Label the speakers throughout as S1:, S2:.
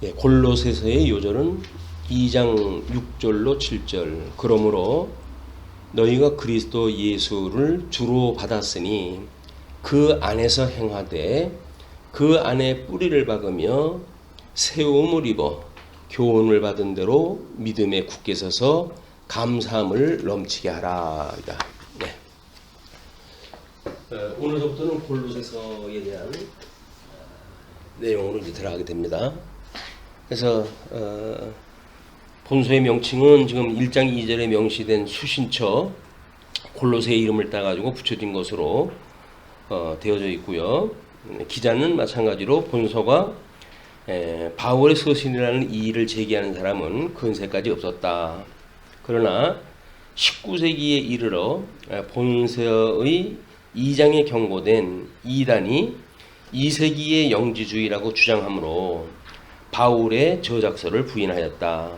S1: 골로새서의 요절은 2장 6절로 7절. 그러므로 너희가 그리스도 예수를 주로 받았으니 그 안에서 행하되 그 안에 뿌리를 박으며 세움을 입어 교훈을 받은 대로 믿음에 굳게 서서 감사함을 넘치게 하라. 네. 오늘부터는 골로새서에 대한 내용으로 이제 들어가게 됩니다. 그래서 본서의 명칭은 지금 1장 2절에 명시된 수신처 골로새의 이름을 따가지고 붙여진 것으로 되어져 있고요. 기자는 마찬가지로 본서가 바울의 서신이라는 이의를 제기하는 사람은 근세까지 없었다. 그러나 19세기에 이르러 본서의 2장에 경고된 이단이 2세기의 영지주의라고 주장하므로 바울의 저작서를 부인하였다.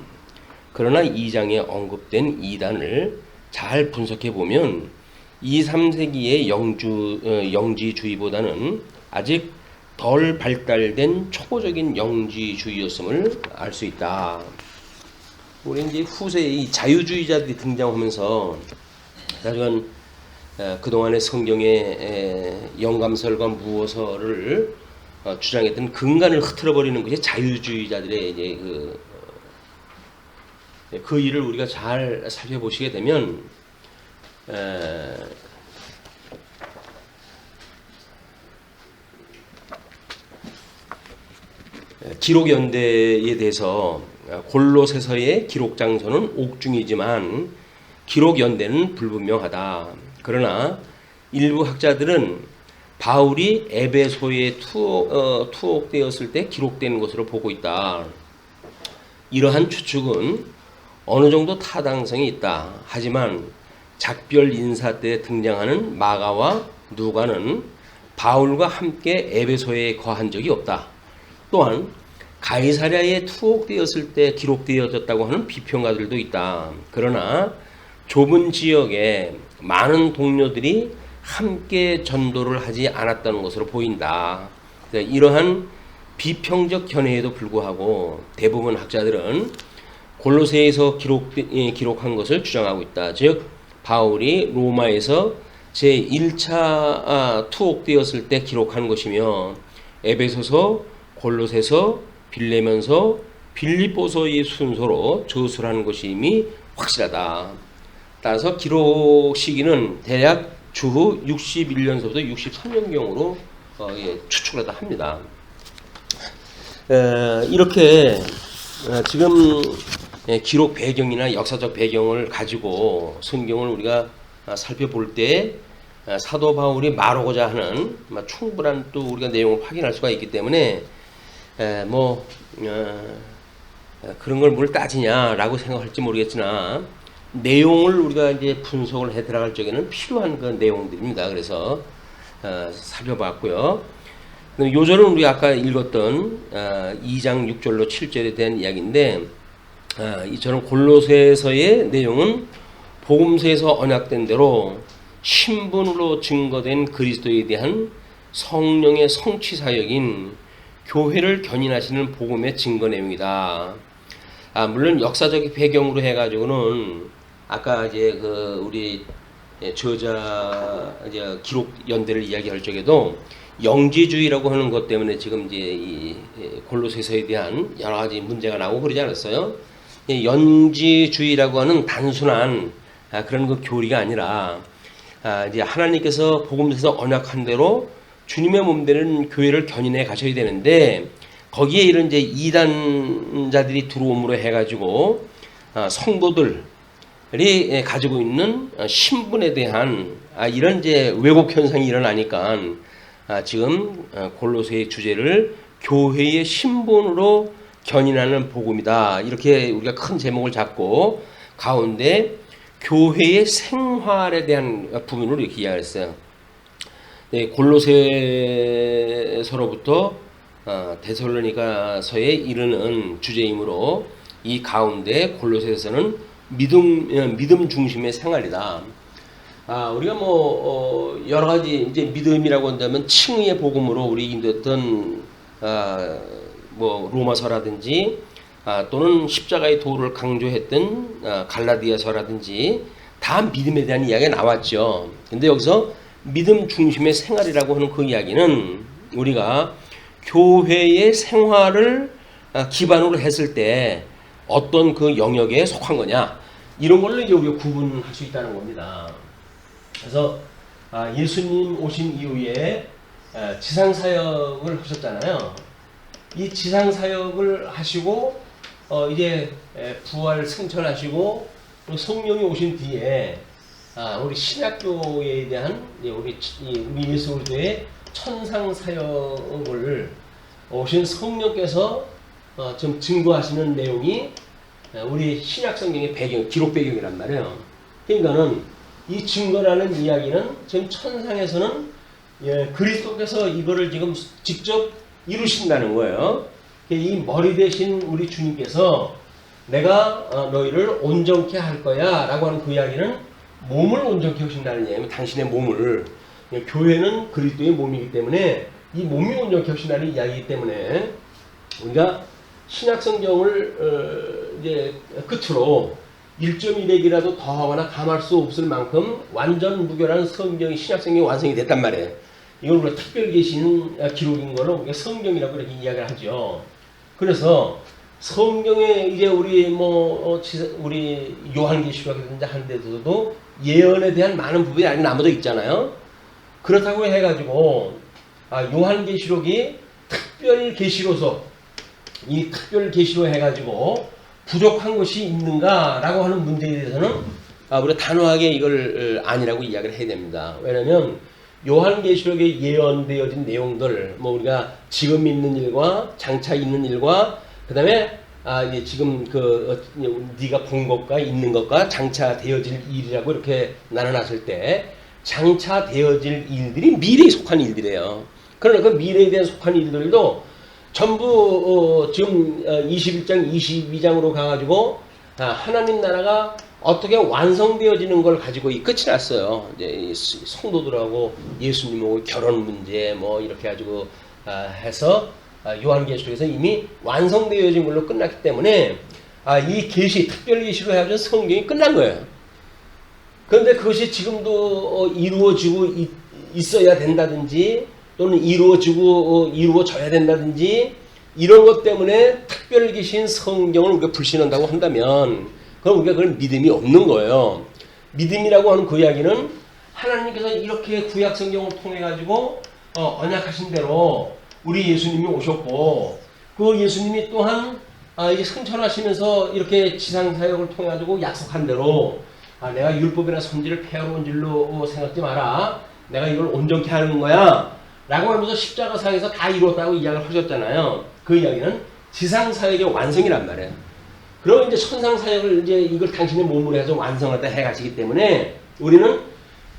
S1: 그러나 2장에 언급된 이단을 잘 분석해 보면 2, 3세기의 영지주의보다는 아직 덜 발달된 초보적인 영지주의였음을 알 수 있다. 우리 이제 후세에 이 자유주의자들이 등장하면서 사실은 그동안의 성경의 영감설과 무어설을 주장했던 근간을 흐트러버리는 것이 자유주의자들의 이제 그 일을 우리가 잘 살펴보시게 되면 기록 연대에 대해서 골로새서의 기록 장소는 옥중이지만 기록 연대는 불분명하다. 그러나 일부 학자들은 바울이 에베소에 투옥되었을 때 기록된 것으로 보고 있다. 이러한 추측은 어느 정도 타당성이 있다. 하지만 작별 인사 때 등장하는 마가와 누가는 바울과 함께 에베소에 거한 적이 없다. 또한 가이사랴에 투옥되었을 때 기록되어졌다고 하는 비평가들도 있다. 그러나 좁은 지역에 많은 동료들이 함께 전도를 하지 않았다는 것으로 보인다. 이러한 비평적 견해에도 불구하고 대부분 학자들은 골로새에서 기록한 것을 주장하고 있다. 즉 바울이 로마에서 제1차 투옥되었을 때 기록한 것이며 에베소서, 골로새서, 빌레면서, 빌립보서의 순서로 저술하는 것이 이미 확실하다. 따라서 기록 시기는 대략 주후 61년서부터 63년경으로 추측을 하다 합니다. 이렇게 지금 기록 배경이나 역사적 배경을 가지고 성경을 우리가 살펴볼 때 사도 바울이 말하고자 하는 충분한 또 우리가 내용을 확인할 수가 있기 때문에 그런 걸 뭘 따지냐라고 생각할지 모르겠으나 내용을 우리가 이제 분석을 해 들어갈 적에는 필요한 그 내용들입니다. 그래서 살펴봤고요. 요절은 우리가 아까 읽었던 2장 6절로 7절에 대한 이야기인데 이처럼 골로새서의 내용은 복음서에서 언약된 대로 신분으로 증거된 그리스도에 대한 성령의 성취 사역인 교회를 견인하시는 복음의 증거 내용이다. 물론 역사적 배경으로 해가지고는 아까 이제 우리 저자 기록 연대를 이야기할 적에도 영지주의라고 하는 것 때문에 지금 이제 이 골로새서에 대한 여러 가지 문제가 나오고 그러지 않았어요? 영지주의라고 하는 단순한 그런 그 교리가 아니라 이제 하나님께서 복음에서 언약한 대로 주님의 몸되는 교회를 견인해 가셔야 되는데 거기에 이런 이제 이단자들이 들어옴으로 해가지고 성도들이 가지고 있는 신분에 대한 이런 이제 왜곡 현상이 일어나니까 지금 골로새의 주제를 교회의 신분으로 견인하는 복음이다. 이렇게 우리가 큰 제목을 잡고 가운데 교회의 생활에 대한 부분으로 이렇게 이야기했어요. 골로새서로부터 데살로니가서에 이르는 주제이므로 이 가운데 골로새서는 믿음 중심의 생활이다. 우리가 여러 가지 이제 믿음이라고 한다면 칭의의 복음으로 우리 인도했던 뭐 로마서라든지 또는 십자가의 도를 강조했던 갈라디아서라든지 다 믿음에 대한 이야기가 나왔죠. 근데 여기서 믿음 중심의 생활이라고 하는 그 이야기는 우리가 교회의 생활을 기반으로 했을 때 어떤 그 영역에 속한 거냐, 이런 걸로 이제 우리가 구분할 수 있다는 겁니다. 그래서 예수님 오신 이후에 지상사역을 하셨잖아요. 이 지상사역을 하시고 이제 부활 승천하시고 성령이 오신 뒤에 우리 신약교회에 대한 우리 예수 그리스도의 천상사역을 오신 성령께서 좀 증거하시는 내용이 우리 신약성경의 배경, 기록 배경이란 말이에요. 그러니까는 이 증거라는 이야기는 지금 천상에서는 그리스도께서 이거를 지금 직접 이루신다는 거예요. 이 머리 대신 우리 주님께서 내가 너희를 온전케 할 거야 라고 하는 그 이야기는 몸을 온전케 하신다는 이야기예요. 당신의 몸을. 교회는 그리스도의 몸이기 때문에 이 몸이 온전케 하신다는 이야기이기 때문에 우리가 신약성경을 이제 끝으로 1.1핵이라도 더하거나 감할 수 없을 만큼 완전 무결한 성경이 신약성경이 완성이 됐단 말이에요. 이걸 우리가 특별 계신 기록인 걸로 우리가 성경이라고 이렇게 이야기를 하죠. 그래서 성경에 이제 우리 우리 요한계시록이라든지 한 데서도 예언에 대한 많은 부분이 아직 남아져 있잖아요. 그렇다고 해가지고 요한계시록이 특별 계시로서 이 특별 계시로 해가지고 부족한 것이 있는가라고 하는 문제에 대해서는 우리가 단호하게 이걸 아니라고 이야기를 해야 됩니다. 왜냐하면 요한계시록에 예언되어진 내용들, 우리가 지금 있는 일과 장차 있는 일과 그다음에 이제 지금 네가 본 것과 있는 것과 장차 되어질 일이라고 이렇게 나눠놨을 때 장차 되어질 일들이 미래에 속한 일들이에요. 그러나 그 미래에 대한 속한 일들도 전부 지금 21장, 22장으로 가가지고 하나님 나라가 어떻게 완성되어지는 걸 가지고 끝이 났어요. 이제 성도들하고 예수님하고 결혼 문제 이렇게 가지고 해서 요한계시록에서 이미 완성되어진 걸로 끝났기 때문에 이 계시, 특별 계시로 해가지고 성경이 끝난 거예요. 그런데 그것이 지금도 이루어지고 있어야 된다든지 또는 이루어져야 된다든지 이런 것 때문에 특별 계신 성경을 우리가 불신한다고 한다면 그럼 우리가 그걸 믿음이 없는 거예요. 믿음이라고 하는 그 이야기는 하나님께서 이렇게 구약 성경을 통해 가지고 언약하신 대로 우리 예수님이 오셨고 그 예수님이 또한 이제 승천하시면서 이렇게 지상사역을 통해 가지고 약속한 대로 내가 율법이나 선지를 폐하러 줄로 생각지 마라. 내가 이걸 온전케 하는 거야. 라고 하면서 십자가상에서 다 이루었다고 이야기를 하셨잖아요. 그 이야기는 지상사역의 완성이란 말이에요. 그럼 이제 천상사역을 이제 이걸 당신의 몸으로 해서 완성하다 해가시기 때문에 우리는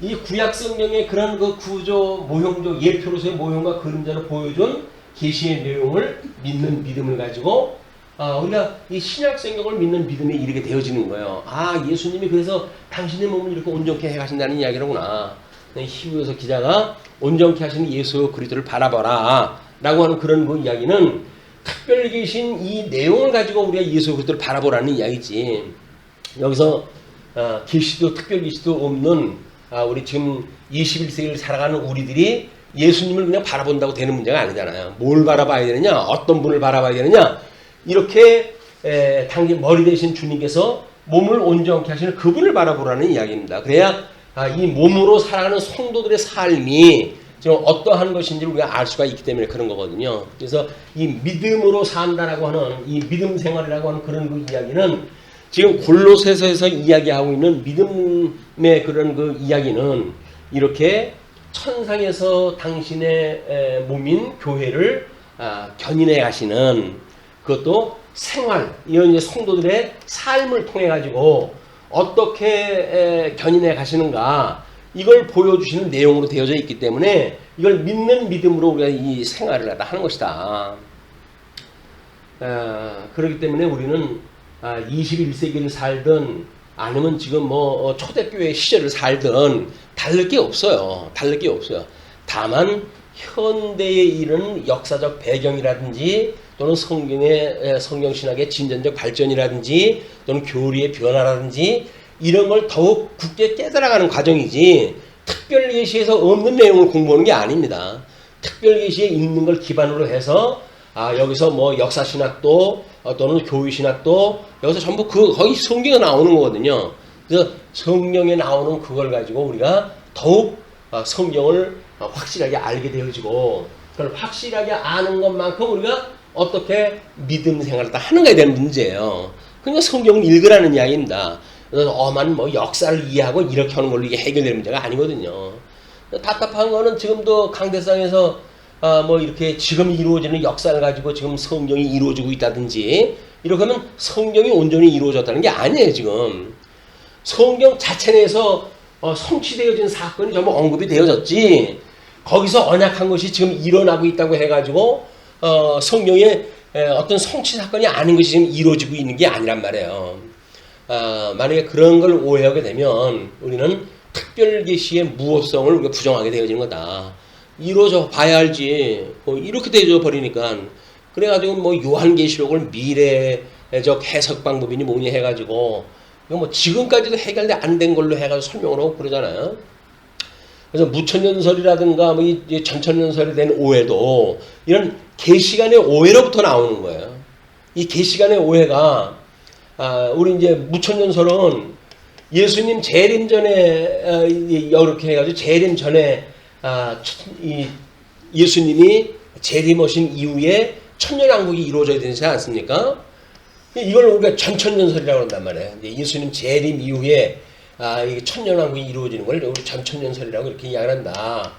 S1: 이 구약 성경의 그런 그 구조, 모형적, 예표로서의 모형과 그림자로 보여준 계시의 내용을 믿는 믿음을 가지고 우리가 이 신약 성경을 믿는 믿음에 이르게 되어지는 거예요. 예수님이 그래서 당신의 몸을 이렇게 온전케 해가신다는 이야기로구나. 히브리서 기자가 온전케 하시는 예수 그리스도를 바라봐라 라고 하는 그런 그 이야기는 특별 계신 이 내용을 가지고 우리가 예수 그리스도를 바라보라는 이야기지. 여기서 계시도 특별 계시도 없는 우리 지금 21세기를 살아가는 우리들이 예수님을 그냥 바라본다고 되는 문제가 아니잖아요. 뭘 바라봐야 되느냐, 어떤 분을 바라봐야 되느냐, 이렇게 당신 머리 대신 주님께서 몸을 온전케 하시는 그분을 바라보라는 이야기입니다. 그래야 이 몸으로 살아가는 성도들의 삶이 지금 어떠한 것인지 우리가 알 수가 있기 때문에 그런 거거든요. 그래서 이 믿음으로 산다라고 하는 이 믿음 생활이라고 하는 그런 그 이야기는 지금 골로새서에서 이야기하고 있는 믿음의 그런 그 이야기는 이렇게 천상에서 당신의 몸인 교회를 견인해 가시는 그것도 생활, 이런 이제 성도들의 삶을 통해 가지고 어떻게 견인해 가시는가 이걸 보여주시는 내용으로 되어져 있기 때문에 이걸 믿는 믿음으로 우리가 이 생활을 하는 것이다. 그렇기 때문에 우리는 21세기를 살든 아니면 지금 초대교회 시절을 살든 다를 게 없어요. 다를 게 없어요. 다만 현대에 이른 역사적 배경이라든지 또는 성경 신학의 진전적 발전이라든지 또는 교리의 변화라든지 이런 걸 더욱 굳게 깨달아가는 과정이지 특별 예시에서 없는 내용을 공부하는 게 아닙니다. 특별 예시에 있는 걸 기반으로 해서 여기서 뭐 역사 신학도 또는 교회 신학도 여기서 전부 거기 성경에 나오는 거거든요. 그래서 성경에 나오는 그걸 가지고 우리가 더욱 성경을 확실하게 알게 되어지고 그걸 확실하게 아는 것만큼 우리가 어떻게 믿음 생활을 다 하는가에 대한 문제예요. 그러니까 성경을 읽으라는 이야기입니다. 그래서 엄한 뭐 역사를 이해하고 이렇게 하는 걸로 이게 해결될 문제가 아니거든요. 답답한 거는 지금도 강대상에서 뭐 이렇게 지금 이루어지는 역사를 가지고 지금 성경이 이루어지고 있다든지 이렇게 하면 성경이 온전히 이루어졌다는 게 아니에요. 지금 성경 자체 내에서 성취되어진 사건이 전부 언급이 되어졌지 거기서 언약한 것이 지금 일어나고 있다고 해가지고 성경에 어떤 성취 사건이 아닌 것이 지금 이루어지고 있는 게 아니란 말이에요. 만약에 그런 걸 오해하게 되면 우리는 특별 계시의 무호성을 우리가 부정하게 되어지는 거다. 이루어져 봐야 알지. 이렇게 되어져 버리니까 그래가지고 뭐 요한계시록을 미래적 해석 방법이니 뭐니 해가지고 이거 뭐 지금까지도 해결돼 안 된 걸로 해가지고 설명을 하고 그러잖아요. 그래서 무천년설이라든가 뭐 이 전천년설에 대한 오해도 이런 계시관의 오해로부터 나오는 거예요. 이 계시관의 오해가 우리 이제 무천년설은 예수님 재림 전에 이렇게 해가지고 재림 전에 이 예수님이 재림하신 이후에 천년왕국이 이루어져야 되지 않습니까? 이걸 우리가 전천년설이라고 한단 말이에요. 예수님 재림 이후에 이게 천년왕국이 이루어지는 걸 우리 전천년설이라고 이렇게 이야기를 한다.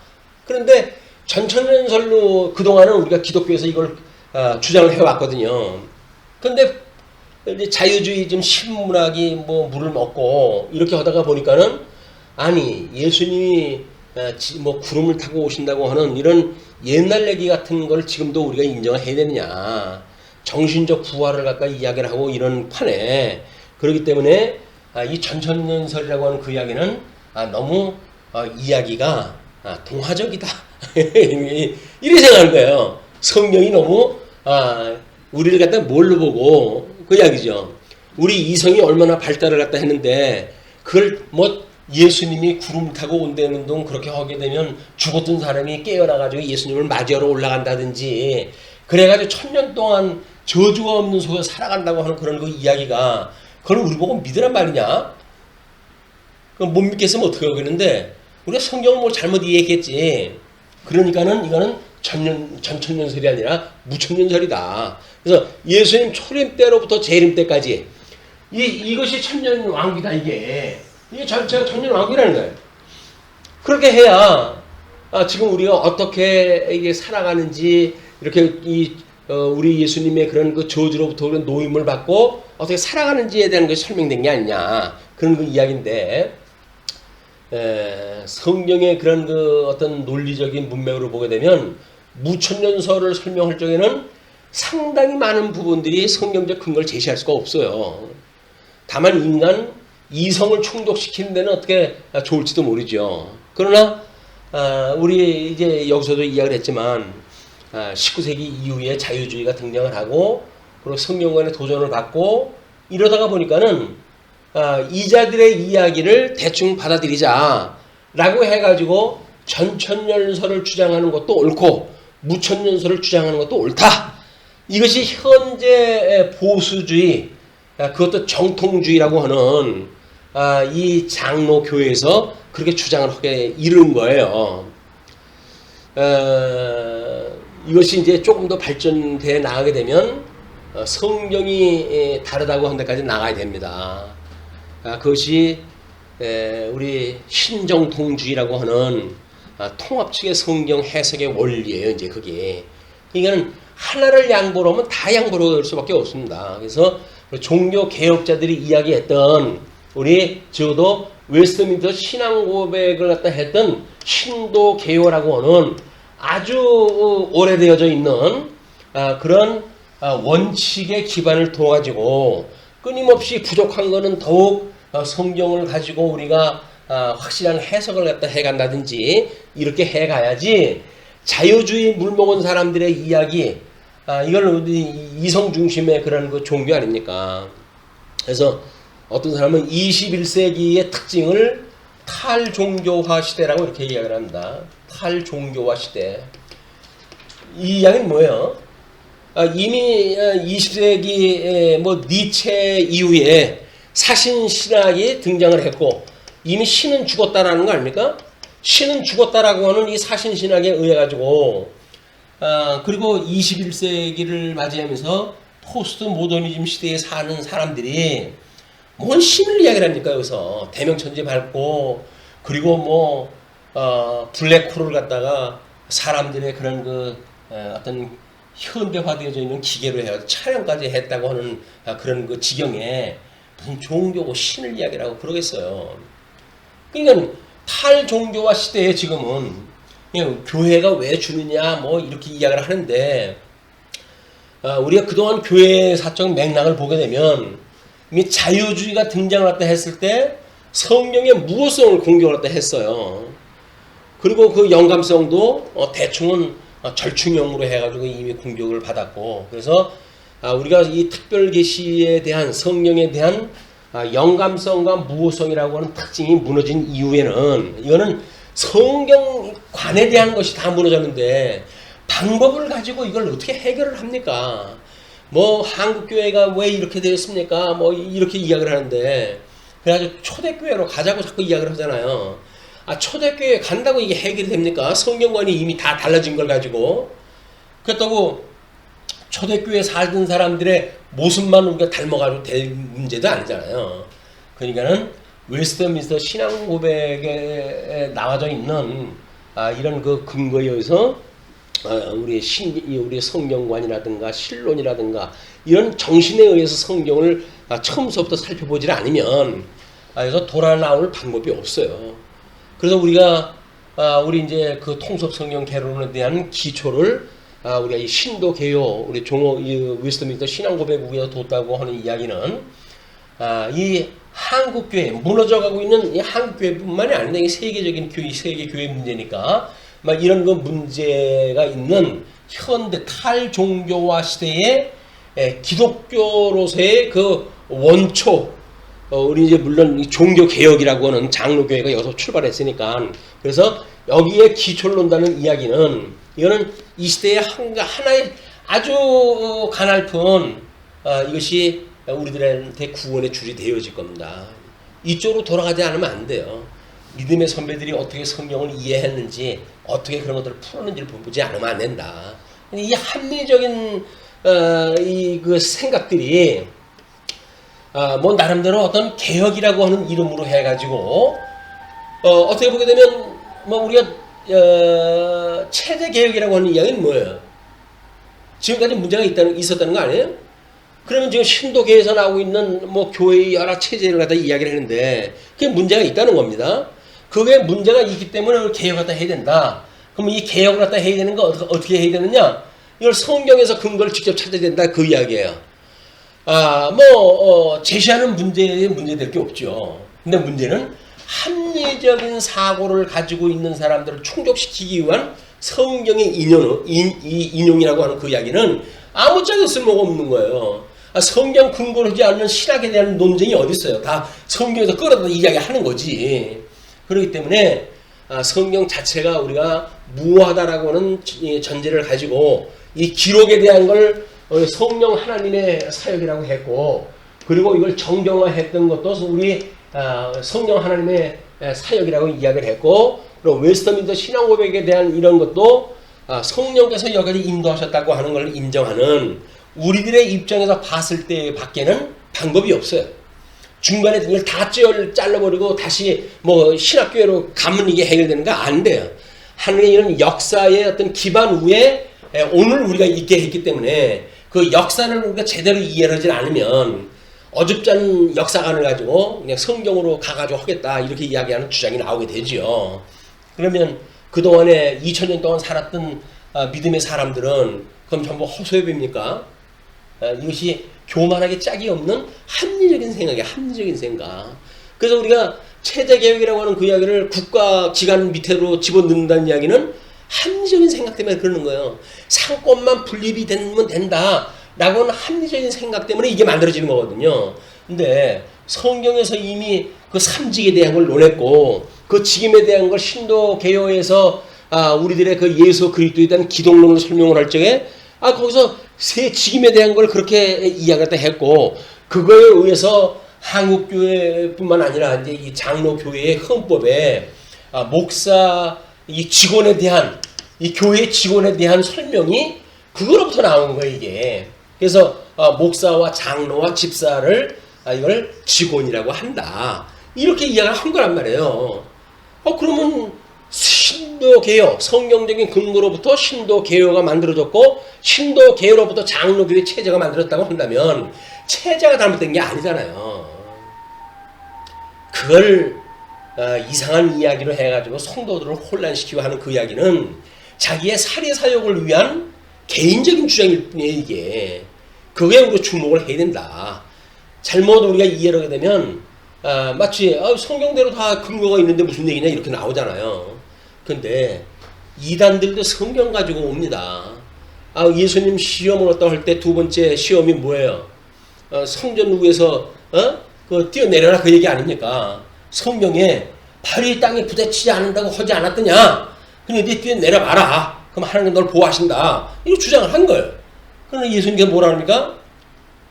S1: 그런데 전천년설로 그동안은 우리가 기독교에서 이걸 주장을 해왔거든요. 그런데 이제 자유주의 좀 신문학이 뭐 물을 먹고 이렇게 하다가 보니까는 아니 예수님이 뭐 구름을 타고 오신다고 하는 이런 옛날 얘기 같은 걸 지금도 우리가 인정을 해야 되느냐. 정신적 부활을 갖다 이야기를 하고 이런 판에 그렇기 때문에 이 전천년설이라고 하는 그 이야기는 너무 이야기가 동화적이다. 이렇게 생각하는 거예요. 성경이 너무 우리를 갖다 뭘로 보고 그 이야기죠. 우리 이성이 얼마나 발달을 갖다 했는데 그걸 뭐 예수님이 구름 타고 온다는 동 그렇게 하게 되면 죽었던 사람이 깨어나가지고 예수님을 맞이하러 올라간다든지 그래가지고 1000년 동안 저주가 없는 속에 살아간다고 하는 그런 그 이야기가 그걸 우리 보고 믿으란 말이냐? 그럼 못 믿겠으면 어떻게 하겠는데 우리가 성경을 뭐 잘못 이해했겠지. 그러니까는 이거는 전천년설이 아니라 무천년설이다. 그래서 예수님 초림 때로부터 재림 때까지 이것이 천년왕국이다. 이게 전체가 천년왕국이라는 거예요. 그렇게 해야 지금 우리가 어떻게 이게 살아가는지 이렇게 우리 예수님의 그런 그 저주로부터 그런 노임을 받고 어떻게 살아가는지에 대한 것이 설명된 게 아니냐 그런 그 이야기인데 성경의 그런 그 어떤 논리적인 문맥으로 보게 되면 무천년설을 설명할 적에는 상당히 많은 부분들이 성경적 근거를 제시할 수가 없어요. 다만 인간 이성을 충족시키는 데는 어떻게 좋을지도 모르죠. 그러나 우리 이제 여기서도 이야기를 했지만 19세기 이후에 자유주의가 등장을 하고 그리고 성경관의 도전을 받고 이러다가 보니까는 이자들의 이야기를 대충 받아들이자 라고 해가지고 전천년설을 주장하는 것도 옳고 무천년설을 주장하는 것도 옳다. 이것이 현재 보수주의 그것도 정통주의라고 하는 이 장로교회에서 그렇게 주장을 하게 이른 거예요. 이것이 이제 조금 더 발전돼 나가게 되면 성경이 다르다고 하는 데까지 나가야 됩니다. 그것이 우리 신정통주의라고 하는 통합 측의 성경 해석의 원리예요. 이제 그게 이거는 하나를 양보로 하면 다 양보로 할 수밖에 없습니다. 그래서 종교 개혁자들이 이야기했던 우리 적어도 웨스트민스터 신앙 고백을 갖다 했던 신도 개요라고 하는 아주 오래되어져 있는 그런 원칙의 기반을 둬 가지고 끊임없이 부족한 거는 더욱 성경을 가지고 우리가 확실한 해석을 갖다 해간다든지 이렇게 해가야지 자유주의 물먹은 사람들의 이야기 이걸 이성 중심의 그런 그 종교 아닙니까? 그래서 어떤 사람은 21세기의 특징을 탈종교화 시대라고 이렇게 이야기를 합니다. 탈종교화 시대. 이 이야기는 뭐예요? 이미 20세기 뭐 니체 이후에 사신 신학이 등장을 했고 이미 신은 죽었다라는 거 아닙니까? 신은 죽었다라고 하는 이 사신 신학에 의해 가지고 그리고 21세기를 맞이하면서 포스트 모더니즘 시대에 사는 사람들이 뭔 신을 이야기를 합니까? 여기서 대명천지 밟고 그리고 뭐 블랙홀을 갖다가 사람들의 그런 그 어떤 현대화되어져 있는 기계로 해서 촬영까지 했다고 하는 그런 그 지경에 무슨 종교고 신을 이야기라고 그러겠어요. 그러니까 탈종교화 시대에 지금은 교회가 왜 주느냐 뭐 이렇게 이야기를 하는데 우리가 그동안 교회의 사적 맥락을 보게 되면 이미 자유주의가 등장을 했다 했을 때 성경의 무호성을 공격을 했다 했어요. 그리고 그 영감성도 대충은 절충형으로 해가지고 이미 공격을 받았고 그래서 우리가 이 특별 계시에 대한 성령에 대한 영감성과 무호성이라고 하는 특징이 무너진 이후에는 이거는 성경관에 대한 것이 다 무너졌는데 방법을 가지고 이걸 어떻게 해결을 합니까? 뭐 한국교회가 왜 이렇게 되었습니까? 뭐 이렇게 이야기를 하는데 그래가지고 초대교회로 가자고 자꾸 이야기를 하잖아요. 초대교회 간다고 이게 해결이 됩니까? 성경관이 이미 다 달라진 걸 가지고 그렇다고 초대교회 살던 사람들의 모습만 우리가 닮아가지고 될 문제도 아니잖아요. 그러니까는 웨스트민스터 신앙 고백에 나와져 있는 이런 그 근거에 의해서 우리 성경관이라든가 신론이라든가 이런 정신에 의해서 성경을 처음부터 살펴보질 않으면 그래서 돌아 나올 방법이 없어요. 그래서 우리가 우리 이제 그 통섭 성경 개론에 대한 기초를 우리가 이 신도 개요 우리 웨스트민스터 신앙 고백 위에 뒀다고 하는 이야기는 이 한국교회 무너져가고 있는 이 한국교회뿐만이 아니라 이 세계적인 교회 세계 교회 문제니까 막 이런 그 문제가 있는 현대 탈종교화 시대의 기독교로서의 그 원초 우리 이제 물론 이 종교 개혁이라고 하는 장로교회가 여기서 출발했으니까 그래서 여기에 기초를 놓는다는 이야기는 이거는 이 시대의 하나의 아주 가냘픈 이것이 우리들한테 구원의 줄이 되어질 겁니다. 이쪽으로 돌아가지 않으면 안 돼요. 믿음의 선배들이 어떻게 성경을 이해했는지 어떻게 그런 것들을 풀었는지를 보지 않으면 안 된다. 이 합리적인 이 그 생각들이 뭐 나름대로 어떤 개혁이라고 하는 이름으로 해가지고 어떻게 보게 되면 뭐 우리가 체제 개혁이라고 하는 이야기는 뭐예요? 지금까지 문제가 있었다는 거 아니에요? 그러면 지금 신도계에서 나오고 있는 뭐 교회의 여러 체제를 갖다 이야기를 했는데 그게 문제가 있다는 겁니다. 그게 문제가 있기 때문에 개혁을 갖다 해야 된다. 그럼 이 개혁을 갖다 해야 되는 거 어떻게 해야 되느냐? 이걸 성경에서 근거를 직접 찾아야 된다 그 이야기예요. 제시하는 문제에 문제될 게 없죠. 근데 문제는 합리적인 사고를 가지고 있는 사람들을 충족시키기 위한 성경의 인용이라고 하는 그 이야기는 아무짝에 쓸모가 없는 거예요. 성경 근거를 하지 않는 신학에 대한 논쟁이 어디 있어요? 다 성경에서 끌어다 이야기하는 거지. 그렇기 때문에 성경 자체가 우리가 무하다라고 하는 전제를 가지고 이 기록에 대한 걸 성령 하나님의 사역이라고 했고 그리고 이걸 정경화했던 것도 우리 성령 하나님의 사역이라고 이야기를 했고 그리고 웨스트민스터 신앙 고백에 대한 이런 것도 성령께서 여기까지 인도하셨다고 하는 걸 인정하는 우리들의 입장에서 봤을 때 밖에는 방법이 없어요. 중간에 이걸 다 잘라버리고 다시 뭐 신학교회로 가면 이게 해결되는가 안 돼요. 하나님의 이런 역사의 어떤 기반 위에 오늘 우리가 있게 했기 때문에 그 역사를 우리가 제대로 이해를 하지 않으면 어줍지 않은 역사관을 가지고 그냥 성경으로 가가지고 하겠다 이렇게 이야기하는 주장이 나오게 되지요. 그러면 그동안에 2000년 동안 살았던 믿음의 사람들은 그럼 전부 헛소리입니까? 이것이 교만하게 짝이 없는 합리적인 생각이야. 합리적인 생각. 그래서 우리가 체제개혁이라고 하는 그 이야기를 국가 기관 밑으로 집어넣는다는 이야기는 합리적인 생각 때문에 그러는 거예요. 상권만 분립이 되면 된다라고는 합리적인 생각 때문에 이게 만들어지는 거거든요. 근데 성경에서 이미 그 삼직에 대한 걸 논했고 그 직임에 대한 걸 신도 개요에서 우리들의 그 예수 그리스도에 대한 기독론을 설명을 할 적에 거기서 세 직임에 대한 걸 그렇게 이야기를 했고 그거에 의해서 한국교회뿐만 아니라 이제 이 장로교회의 헌법에 목사 이 직원에 대한 이 교회 직원에 대한 설명이 그거로부터 나온 거예요 이게. 그래서 목사와 장로와 집사를 이걸 직원이라고 한다 이렇게 이야기를 한 거란 말이에요. 그러면 신도개요 성경적인 근거로부터 신도개요가 만들어졌고 신도개요로부터 장로교회 체제가 만들어졌다고 한다면 체제가 잘못된 게 아니잖아요. 그걸 이상한 이야기로 해가지고 성도들을 혼란시키고 하는 그 이야기는 자기의 사리사욕을 위한 개인적인 주장일 뿐이에요 이게. 그거에 우리가 주목을 해야 된다. 잘못 우리가 이해를 하게 되면 마치 성경대로 다 근거가 있는데 무슨 얘기냐 이렇게 나오잖아요. 근데 이단들도 성경 가지고 옵니다. 예수님 시험을 얻다 할 때 두 번째 시험이 뭐예요? 성전 위에서 뛰어내려라 그 얘기 아닙니까? 성경에 발이 땅에 부딪히지 않는다고 하지 않았더냐? 그런데 뛰어내려봐라. 그럼 하나님 널 보호하신다. 이거 주장을 한 거예요. 그러나 예수님께서 뭐라 합니까?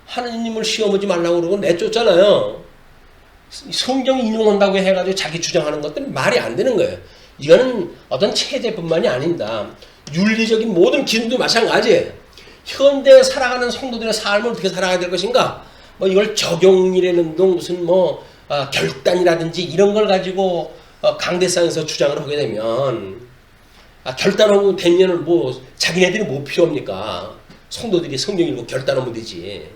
S1: 하나님을 시험하지 말라고 그러고 내쫓잖아요. 성경 인용한다고 해가지고 자기 주장하는 것들은 말이 안 되는 거예요. 이거는 어떤 체제뿐만이 아닙니다. 윤리적인 모든 기준도 마찬가지예요. 현대에 살아가는 성도들의 삶을 어떻게 살아가야 될 것인가? 이걸 적용이라는 동 무슨 결단이라든지 이런 걸 가지고 강대상에서 주장을 하게 되면 결단하고 되면은 자기네들이 뭐 필요합니까? 성도들이 성경 읽고 결단하면 되지.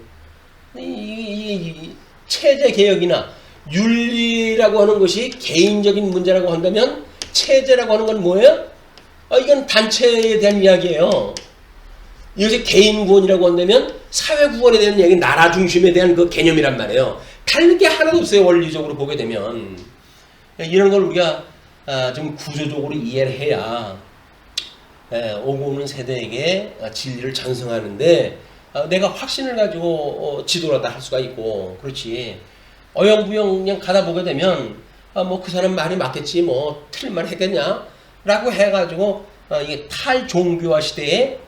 S1: 이 체제 개혁이나 윤리라고 하는 것이 개인적인 문제라고 한다면 체제라고 하는 건 뭐예요? 이건 단체에 대한 이야기예요. 이것이 개인 구원이라고 한다면 사회 구원에 대한 이야기, 나라 중심에 대한 그 개념이란 말이에요. 다른 게 하나도 없어요. 원리적으로 보게 되면. 이런 걸 우리가 좀 구조적으로 이해를 해야 오고 오는 세대에게 진리를 전승하는데 내가 확신을 가지고 지도를 할 수가 있고 그렇지. 어영부영 그냥 가다 보게 되면 그 사람 말이 맞겠지 틀릴만 했겠냐 라고 해가지고 이게 탈종교화 시대에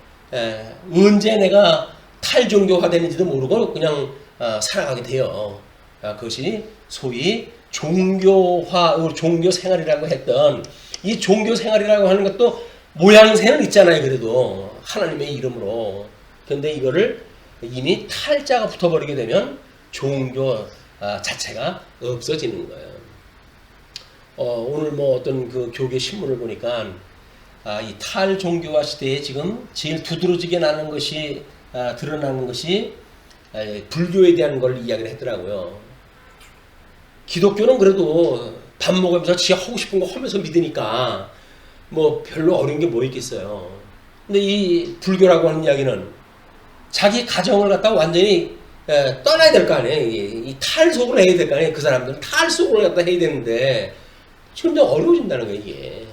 S1: 언제 내가 탈종교화 되는지도 모르고 그냥 살아가게 돼요. 그것이 소위 종교화, 종교 생활이라고 했던 이 종교 생활이라고 하는 것도 모양새는 있잖아요. 그래도 하나님의 이름으로. 그런데 이거를 이미 탈자가 붙어버리게 되면 종교 자체가 없어지는 거예요. 오늘 어떤 그 교계 신문을 보니까 이 탈종교화 시대에 지금 제일 두드러지게 나는 것이 드러나는 것이 불교에 대한 걸 이야기를 했더라고요. 기독교는 그래도 밥 먹으면서 지 하고 싶은 거 하면서 믿으니까 별로 어려운 게 뭐 있겠어요. 근데 이 불교라고 하는 이야기는 자기 가정을 갖다가 완전히 떠나야 될 거 아니에요. 이 탈속을 해야 될 거 아니에요. 그 사람들은 탈속을 갖다 해야 되는데 점점 어려워진다는 거예요, 이게.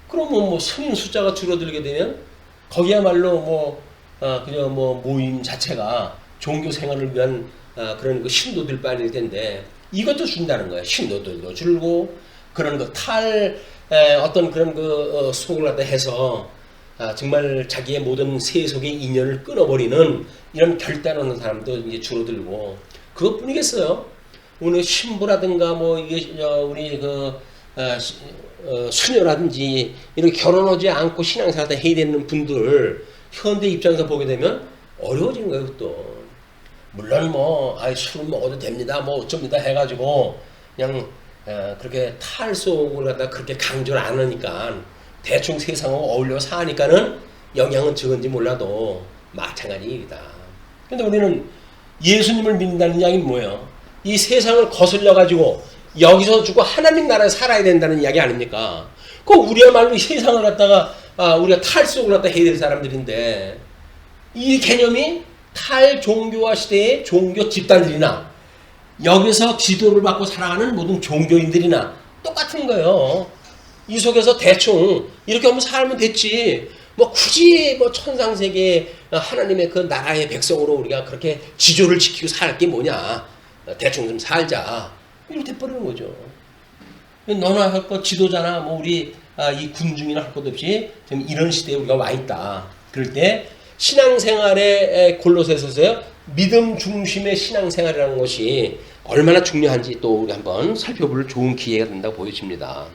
S1: 그러면 스님 숫자가 줄어들게 되면 거기야말로 그냥 모임 자체가 종교 생활을 위한 그런 그 신도들 빨일 텐데 이것도 준다는 거예요. 신도들도 줄고 그런 그 어떤 그런 그 속을 갖다 해서 정말 자기의 모든 세속의 인연을 끊어버리는 이런 결단하는 사람도 이제 줄어들고 그것뿐이겠어요. 오늘 신부라든가 우리 수녀라든지 이렇게 결혼하지 않고 신앙생활 해야 되는 분들 현대 입장에서 보게 되면 어려워지는 거예요. 또 물론 술은 먹어도 됩니다. 어쩝니다 해가지고 그냥 그렇게 탈속을 갖다 그렇게 강조를 안 하니까 대충 세상하고 어울려 사니까는 영향은 적은지 몰라도 마찬가지이다. 근데 우리는 예수님을 믿는다는 이야기는 뭐예요? 이 세상을 거슬려 가지고 여기서 죽고 하나님 나라에 살아야 된다는 이야기 아닙니까? 우리야말로 이 세상을 갖다가 우리가 탈속을 갖다 해야 될 사람들인데 이 개념이 탈종교화 시대의 종교 집단들이나 여기서 지도를 받고 살아가는 모든 종교인들이나 똑같은 거예요. 이 속에서 대충 이렇게 한번 살면 됐지. 뭐 굳이 뭐 천상세계 하나님의 그 나라의 백성으로 우리가 그렇게 지조를 지키고 살 게 뭐냐. 대충 좀 살자. 이렇게 돼버리는 거죠. 너나 할 것 지도자나 뭐 우리 이 군중이나 할 것 없이 지금 이런 시대에 우리가 와 있다. 그럴 때 신앙생활의 골로새서서요. 믿음 중심의 신앙생활이라는 것이 얼마나 중요한지 또 우리 한번 살펴볼 좋은 기회가 된다고 보여집니다.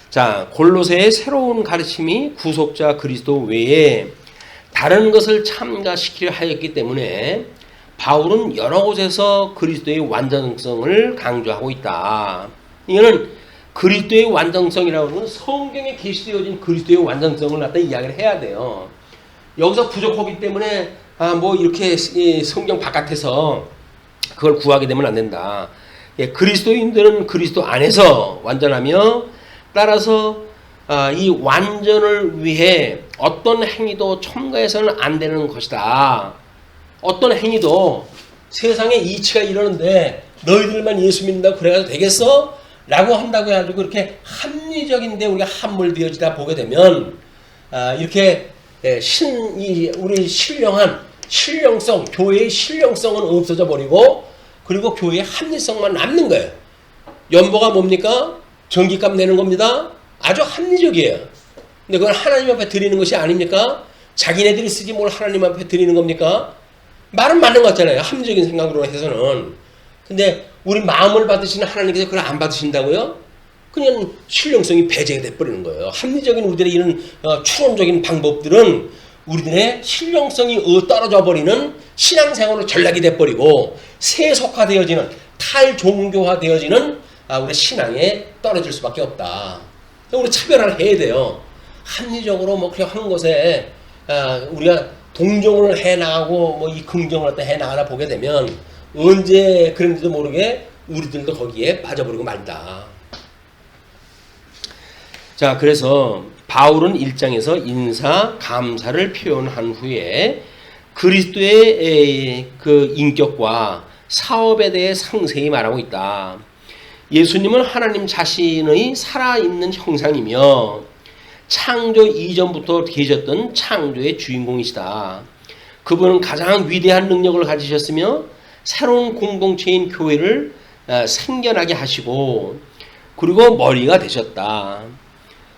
S1: 자, 골로새의 새로운 가르침이 구속자 그리스도 외에 다른 것을 참가시키려 하였기 때문에 바울은 여러 곳에서 그리스도의 완전성을 강조하고 있다. 이거는 그리스도의 완전성이라고 하는 건 성경에 계시되어진 그리스도의 완전성을 갖다 이야기를 해야 돼요. 여기서 부족하기 때문에 뭐 이렇게 성경 바깥에서 그걸 구하게 되면 안 된다. 그리스도인들은 그리스도 안에서 완전하며 따라서 이 완전을 위해 어떤 행위도 첨가해서는 안 되는 것이다. 어떤 행위도 세상에 이치가 이러는데 너희들만 예수 믿는다고 그래가지고 되겠어? 라고 한다고 해가지고 이렇게 합리적인데 우리가 함몰되어지다 보게 되면 이렇게 우리 신령성, 교회의 신령성은 없어져 버리고 그리고 교회의 합리성만 남는 거예요. 연보가 뭡니까? 전기값 내는 겁니다. 아주 합리적이에요. 근데 그건 하나님 앞에 드리는 것이 아닙니까? 자기네들이 쓰지 뭘 하나님 앞에 드리는 겁니까? 말은 맞는 것 같잖아요. 합리적인 생각으로 해서는. 근데 우리 마음을 받으시는 하나님께서 그걸 안 받으신다고요? 그냥 신령성이 배제가 돼버리는 거예요. 합리적인 우리들의 이런 추론적인 방법들은 우리들의 신령성이 떨어져 버리는 신앙생활로 전락이 돼버리고 세속화되어지는 탈종교화되어지는 우리 신앙에 떨어질 수밖에 없다. 우리 차별화를 해야 돼요. 합리적으로 뭐 그냥 하는 것에 우리가 동정을 해나가고 뭐 이 긍정을 갖다 해나가다 보게 되면 언제 그런지도 모르게 우리들도 거기에 빠져버리고 말다. 자, 그래서 바울은 1장에서 인사 감사를 표현한 후에 그리스도의 그 인격과 사업에 대해 상세히 말하고 있다. 예수님은 하나님 자신의 살아있는 형상이며 창조 이전부터 계셨던 창조의 주인공이시다. 그분은 가장 위대한 능력을 가지셨으며 새로운 공동체인 교회를 생겨나게 하시고 그리고 머리가 되셨다.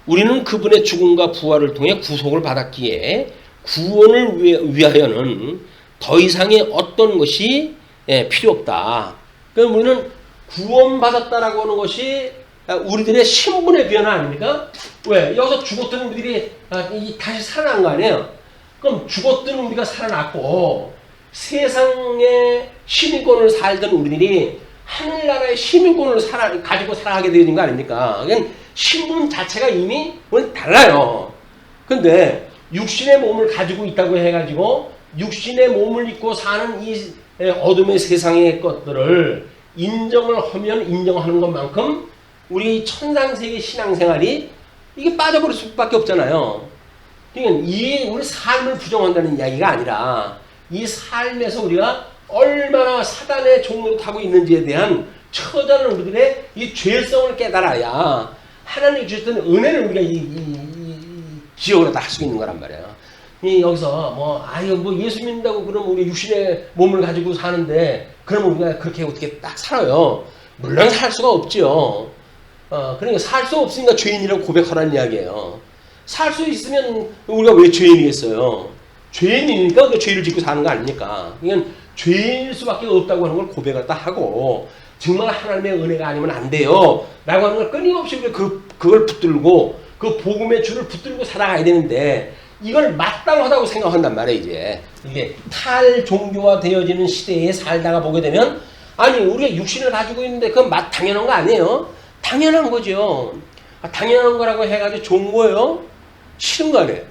S1: 우리는 그분의 죽음과 부활을 통해 구속을 받았기에 구원을 위하여는 더 이상의 어떤 것이 필요 없다. 그럼 우리는 구원받았다라고 하는 것이 우리들의 신분의 변화 아닙니까? 왜? 여기서 죽었던 우리들이 다시 살아난 거 아니에요? 그럼 죽었던 우리가 살아났고 세상의 시민권을 살던 우리들이 하늘나라의 시민권을 가지고 살아가게 되는 거 아닙니까? 그냥 신분 자체가 이미 달라요. 근데 육신의 몸을 가지고 있다고 해가지고 육신의 몸을 입고 사는 이 어둠의 세상의 것들을 인정을 하면 인정하는 것만큼 우리 천상세계 신앙생활이 이게 빠져버릴 수밖에 없잖아요. 그러니까 이 우리 삶을 부정한다는 이야기가 아니라 이 삶에서 우리가 얼마나 사단의 종로를 타고 있는지에 대한 처절한 우리들의 이 죄성을 깨달아야 하나님이 주셨던 은혜를 우리가 기억으로 다 할 수 있는 거란 말이에요. 여기서 뭐 예수 믿는다고 그러면 우리 육신의 몸을 가지고 사는데 그러면 우리가 그렇게 어떻게 딱 살아요? 물론 살 수가 없죠. 그러니까 살 수 없으니까 죄인이라고 고백하라는 이야기예요. 살 수 있으면 우리가 왜 죄인이겠어요? 죄인이니까 그 죄를 짓고 사는 거 아닙니까? 그러니까 죄인일 수밖에 없다고 하는 걸 고백을 딱 하고 정말 하나님의 은혜가 아니면 안 돼요 라고 하는 걸 끊임없이 우리가 그걸 붙들고 그 복음의 줄을 붙들고 살아가야 되는데 이걸 마땅하다고 생각한단 말이에요. 이게 탈종교화 되어지는 시대에 살다가 보게 되면 아니 우리가 육신을 가지고 있는데 그건 당연한 거 아니에요? 당연한 거죠. 당연한 거라고 해가지고 좋은 거예요? 싫은 거 아니에요?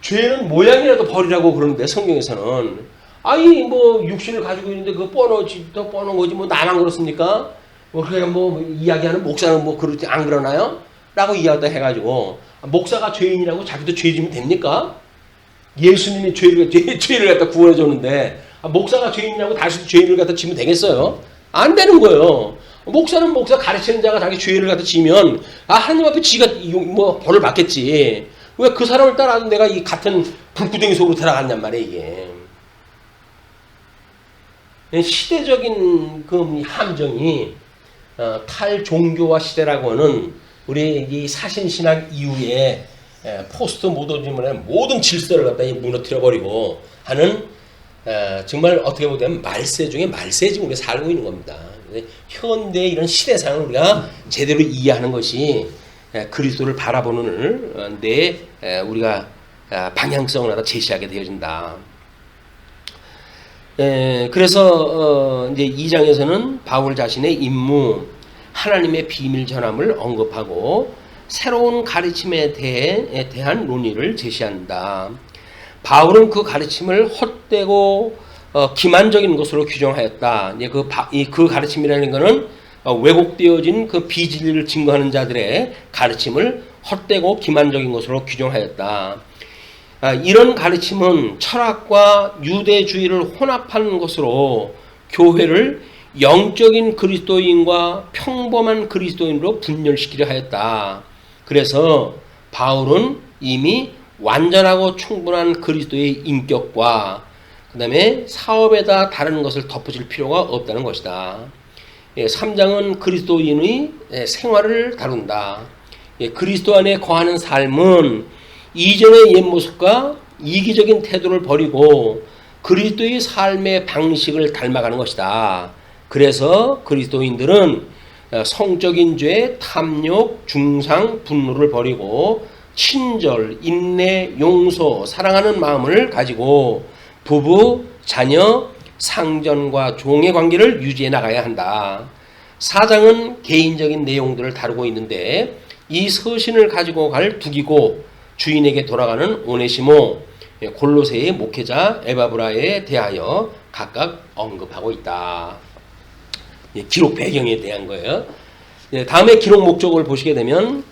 S1: 죄는 모양이라도 버리라고 그러는데 성경에서는 아니 뭐 육신을 가지고 있는데 그거 뻔한 거지 뭐 나만 그렇습니까? 뭐 그냥 뭐 이야기하는 목사는 뭐 그러지 안 그러나요? 라고 이야기도 해가지고 목사가 죄인이라고 자기도 죄 지면 됩니까? 예수님이 죄를 갖다 구원해 줬는데 목사가 죄인이라고 다시 죄를 갖다 지면 되겠어요? 안 되는 거예요. 목사는 목사 가르치는 자가 자기 죄를 갖다 지면 하나님 앞에 지가 뭐 벌을 받겠지. 왜 그 사람을 따라서 내가 이 같은 불구덩이 속으로 들어갔냔 말이야 이게. 시대적인 그 함정이 탈종교화 시대라고 하는 우리 이 사신신학 이후에 포스트 모더니즘의 모든 질서를 갖다 무너뜨려버리고 하는 정말 어떻게 보면 말세 중에 말세 지금 우리가 살고 있는 겁니다. 현대 이런 시대상을 우리가 제대로 이해하는 것이 그리스도를 바라보는 데 우리가 방향성을 하나 제시하게 되어진다. 그래서 이제 2장에서는 바울 자신의 임무, 하나님의 비밀 전함을 언급하고 새로운 가르침에 대한 논의를 제시한다. 바울은 그 가르침을 헛되고 기만적인 것으로 규정하였다. 이제 그 가르침이라는 것은 왜곡되어진 그 비진리를 증거하는 자들의 가르침을 헛되고 기만적인 것으로 규정하였다. 이런 가르침은 철학과 유대주의를 혼합한 것으로 교회를 영적인 그리스도인과 평범한 그리스도인으로 분열시키려 하였다. 그래서 바울은 이미 완전하고 충분한 그리스도의 인격과 그 다음에 사업에다 다른 것을 덧붙일 필요가 없다는 것이다. 3장은 그리스도인의 생활을 다룬다. 그리스도 안에 거하는 삶은 이전의 옛 모습과 이기적인 태도를 버리고 그리스도의 삶의 방식을 닮아가는 것이다. 그래서 그리스도인들은 성적인 죄, 탐욕, 중상, 분노를 버리고 친절, 인내, 용서, 사랑하는 마음을 가지고 부부, 자녀, 상전과 종의 관계를 유지해 나가야 한다. 4장은 개인적인 내용들을 다루고 있는데 이 서신을 가지고 갈 두기고 주인에게 돌아가는 오네시모, 골로새의 목회자 에바브라에 대하여 각각 언급하고 있다. 기록 배경에 대한 거예요. 다음에 기록 목적을 보시게 되면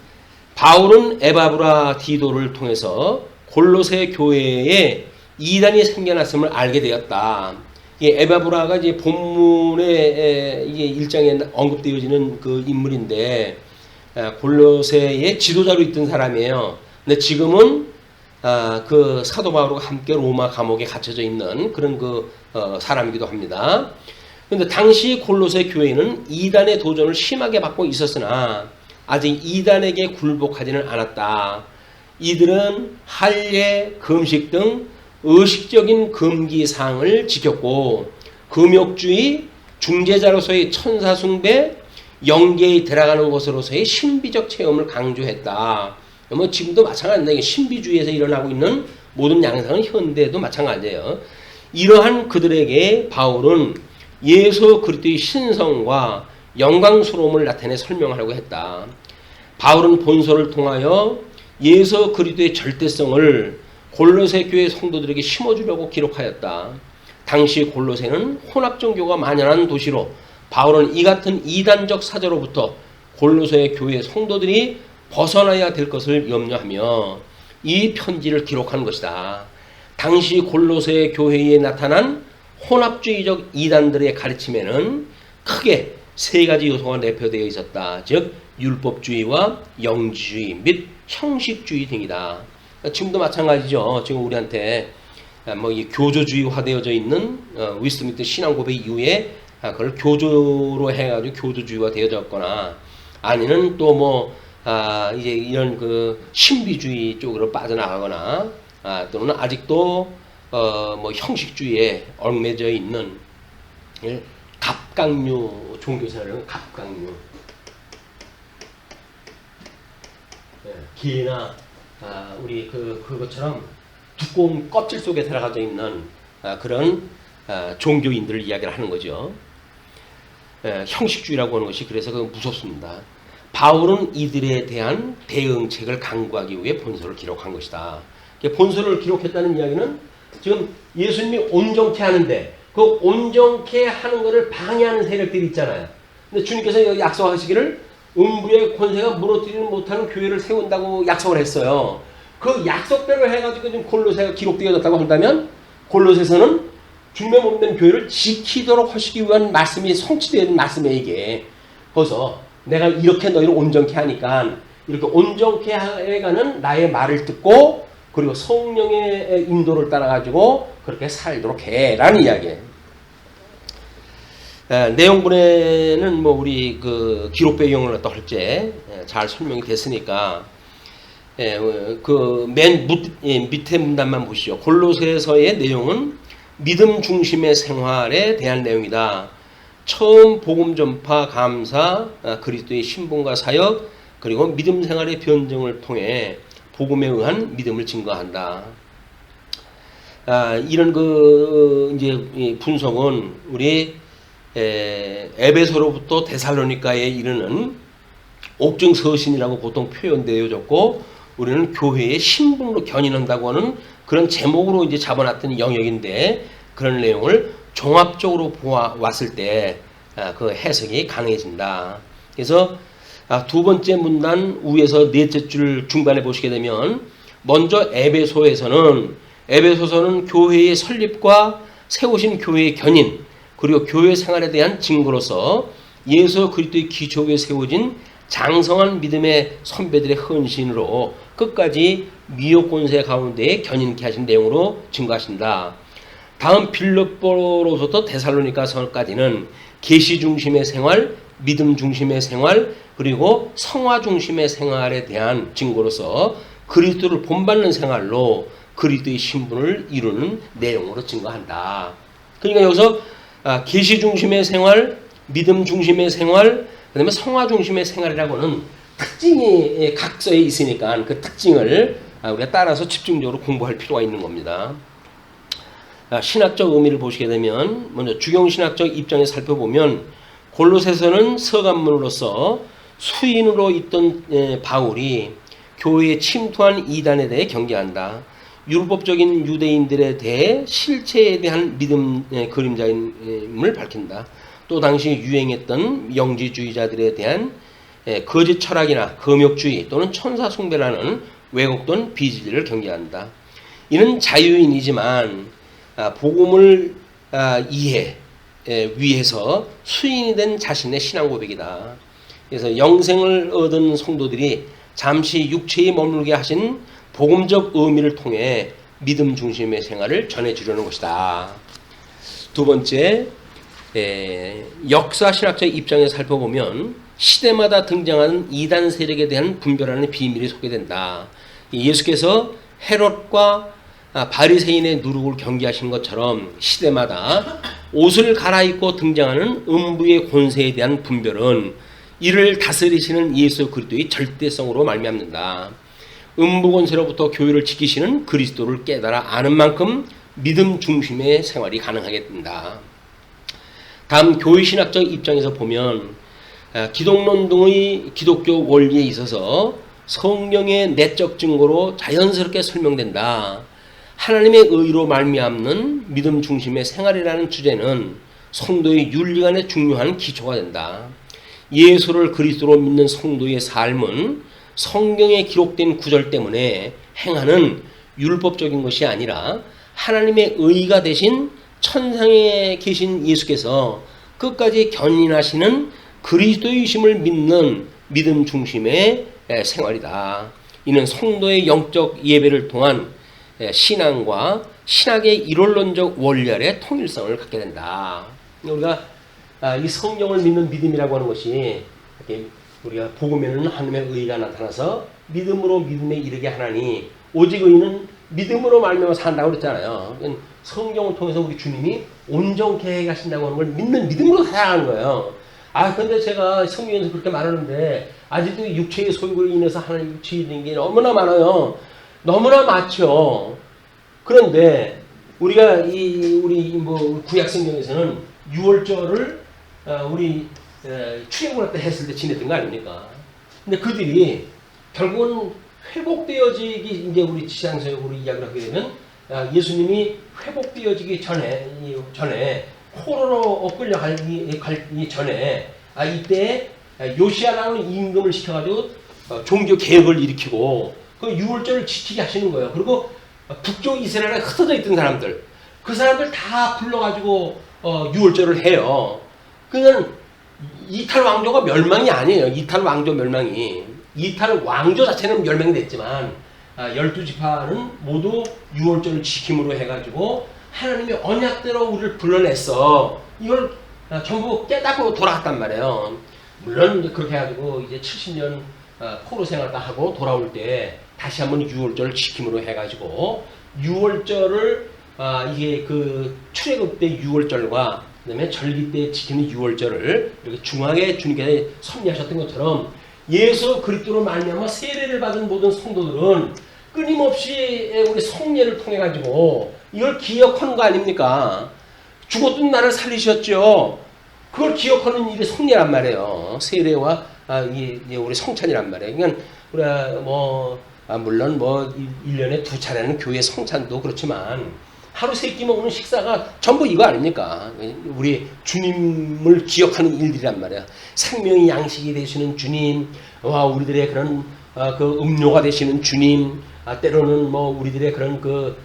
S1: 바울은 에바브라 디도를 통해서 골로새 교회에 이단이 생겨났음을 알게 되었다. 에바브라가 이제 본문에 이게 1장에 언급되어지는 그 인물인데 골로새의 지도자로 있던 사람이에요. 근데 지금은 그 사도 바울과 함께 로마 감옥에 갇혀져 있는 그런 그 사람이기도 합니다. 그런데 당시 골로새 교회는 이단의 도전을 심하게 받고 있었으나 아직 이단에게 굴복하지는 않았다. 이들은 할례, 금식 등 의식적인 금기사항을 지켰고 금욕주의, 중재자로서의 천사숭배, 영계에 들어가는 것으로서의 신비적 체험을 강조했다. 뭐 지금도 마찬가지입니다. 신비주의에서 일어나고 있는 모든 양상은 현대에도 마찬가지예요. 이러한 그들에게 바울은 예수 그리스도의 신성과 영광스러움을 나타내 설명하려고 했다. 바울은 본서를 통하여 예수 그리스도의 절대성을 골로새 교회 성도들에게 심어주려고 기록하였다. 당시 골로새는 혼합종교가 만연한 도시로 바울은 이 같은 이단적 사조로부터 골로새 교회 성도들이 벗어나야 될 것을 염려하며 이 편지를 기록한 것이다. 당시 골로새 교회에 나타난 혼합주의적 이단들의 가르침에는 크게 세 가지 요소가 내포되어 있었다. 즉 율법주의와 영지주의 및 형식주의 등이다. 지금도 마찬가지죠. 지금 우리한테 뭐 이 교조주의화되어져 있는 위스트민스터 신앙 고백 이후에 그걸 교조로 해가지고 교조주의화 되어졌거나 아니면 또 뭐 이제 이런 그 신비주의 쪽으로 빠져나가거나 또는 아직도 뭐 형식주의에 얽매여 있는 갑각류 종교사라는 갑각류 기나 우리 그것처럼 두꺼운 껍질 속에 들어가져 있는 그런 종교인들을 이야기를 하는 거죠. 형식주의라고 하는 것이 그래서 무섭습니다. 바울은 이들에 대한 대응책을 강구하기 위해 본서를 기록한 것이다. 본서를 기록했다는 이야기는 지금 예수님이 온전케 하는데 그 온전케 하는 것을 방해하는 세력들이 있잖아요. 근데 주님께서 여기 약속하시기를 음부의 권세가 무너뜨리지 못하는 교회를 세운다고 약속을 했어요. 그 약속대로 해가지고 지금 골로새가 기록되어졌다고 한다면 골로새서는 주님의 몸된 교회를 지키도록 하시기 위한 말씀이 성취되는 말씀이에요 이게. 거기서 내가 이렇게 너희를 온전케 하니까 이렇게 온전케 해가는 나의 말을 듣고 그리고 성령의 인도를 따라가지고 그렇게 살도록 해라는 이야기예요. 내용분에는 뭐 우리 그 기록 배경을 갖다 할지 잘 설명이 됐으니까 그 맨 밑에 문단만 보시죠. 골로새서의 내용은 믿음 중심의 생활에 대한 내용이다. 처음 복음 전파, 감사, 그리스도의 신분과 사역, 그리고 믿음 생활의 변증을 통해 복음에 의한 믿음을 증거한다. 이런 그 이제 분석은 우리 에베소로부터 데살로니가에 이르는 옥중 서신이라고 보통 표현되어졌고 우리는 교회의 신분으로 견인한다고 하는 그런 제목으로 이제 잡아놨던 영역인데 그런 내용을 종합적으로 보았을 때 그 해석이 가능해진다. 그래서 두 번째 문단 위에서 넷째 줄 중간에 보시게 되면 먼저 에베소서는 교회의 설립과 세우신 교회의 견인 그리고 교회 생활에 대한 증거로서 예수 그리스도의 기초 위에 세워진 장성한 믿음의 선배들의 헌신으로 끝까지 미혹 권세 가운데 견인케 하신 내용으로 증거하신다. 다음 빌립보로부터 데살로니가서까지는 계시 중심의 생활, 믿음 중심의 생활, 그리고 성화 중심의 생활에 대한 증거로서 그리스도를 본받는 생활로 그리스도의 신분을 이루는 내용으로 증거한다. 그러니까 여기서 계시 중심의 생활, 믿음 중심의 생활, 그다음에 성화 중심의 생활이라고는 특징이 각서에 있으니까 그 특징을 우리가 따라서 집중적으로 공부할 필요가 있는 겁니다. 신학적 의미를 보시게 되면 먼저 주경신학적 입장에 살펴보면 골로새서는 서간문으로서 수인으로 있던 바울이 교회에 침투한 이단에 대해 경계한다. 율법적인 유대인들에 대해 실체에 대한 믿음 그림자임을 밝힌다. 또 당시 유행했던 영지주의자들에 대한 거짓 철학이나 금욕주의 또는 천사 숭배라는 왜곡된 비질을 경계한다. 이는 자유인이지만 복음을 이해 위해서 수인이 된 자신의 신앙 고백이다. 그래서 영생을 얻은 성도들이 잠시 육체에 머물게 하신 복음적 의미를 통해 믿음 중심의 생활을 전해주려는 것이다. 두 번째, 역사신학적 입장에서 살펴보면 시대마다 등장하는 이단 세력에 대한 분별하는 비밀이 소개된다. 예수께서 헤롯과 바리새인의 누룩을 경계하신 것처럼 시대마다 옷을 갈아입고 등장하는 음부의 권세에 대한 분별은 이를 다스리시는 예수 그리스도의 절대성으로 말미암는다. 음부 권세로부터 교회를 지키시는 그리스도를 깨달아 아는 만큼 믿음 중심의 생활이 가능하게 된다. 다음 교회신학적 입장에서 보면 기독론 등의 기독교 원리에 있어서 성령의 내적 증거로 자연스럽게 설명된다. 하나님의 의로 말미암는 믿음 중심의 생활이라는 주제는 성도의 윤리관의 중요한 기초가 된다. 예수를 그리스도로 믿는 성도의 삶은 성경에 기록된 구절 때문에 행하는 율법적인 것이 아니라 하나님의 의가 되신 천상에 계신 예수께서 끝까지 견인하시는 그리스도이심을 믿는 믿음 중심의 생활이다. 이는 성도의 영적 예배를 통한 신앙과 신학의 이론론적 원리 아래 통일성을 갖게 된다. 우리가 이 성령을 믿는 믿음이라고 하는 것이 우리가 복음에는 하나님의 의가 나타나서 믿음으로 믿음에 이르게 하나니 오직 의는 믿음으로 말미암아 산다고 그랬잖아요. 성경을 통해서 우리 주님이 온전케 해 가신다고 하는 걸 믿는 믿음으로 살아가는 거예요. 근데 제가 성경에서 그렇게 말하는데 아직도 육체의 소욕으로 인해서 하나님 육체에 있는 게 너무나 많아요. 너무나 많죠. 그런데 우리가 우리 구약 성경에서는 유월절을 우리 출애굽할 때 했을 때 지냈던 거 아닙니까? 근데 그들이 결국은 회복되어지기 이제 우리 지상서역으로 이야기를 하게 되면 예수님이 회복되어지기 전에 포로로 끌려가기 전에 이때 요시아라는 임금을 시켜가지고 종교 개혁을 일으키고 그 유월절을 지키게 하시는 거예요. 그리고 북쪽 이스라엘에 흩어져 있던 사람들, 그 사람들 다 불러가지고 유월절을 해요. 그러니까 이탈 왕조가 멸망이 아니에요. 이탈 왕조 멸망이. 이탈 왕조 자체는 멸망이 됐지만 12지파는 모두 유월절을 지킴으로 해가지고 하나님의 언약대로 우리를 불러냈어. 이걸 전부 깨닫고 돌아갔단 말이에요. 물론 이제 그렇게 해가지고 이제 70년 포로 생활 다 하고 돌아올 때 다시 한번 유월절을 지킴으로 해가지고 유월절을 이게 그 출애굽 때 유월절과 그다음에 절기 때 지키는 유월절을 이렇게 중앙에 주님께서 섭리하셨던 것처럼 예수 그리스도로 말미암아 세례를 받은 모든 성도들은 끊임없이 우리 성례를 통해 가지고 이걸 기억하는 거 아닙니까? 죽었던 나를 살리셨죠. 그걸 기억하는 일이 성례란 말이에요. 세례와 이게 우리 성찬이란 말이에요. 그러니까 우리가 물론 1년에 2차례는 교회 성찬도 그렇지만 하루 세 끼 먹는 식사가 전부 이거 아닙니까? 우리 주님을 기억하는 일들이란 말이야. 생명의 양식이 되시는 주님와 우리들의 그런 그 음료가 되시는 주님, 때로는 우리들의 그런 그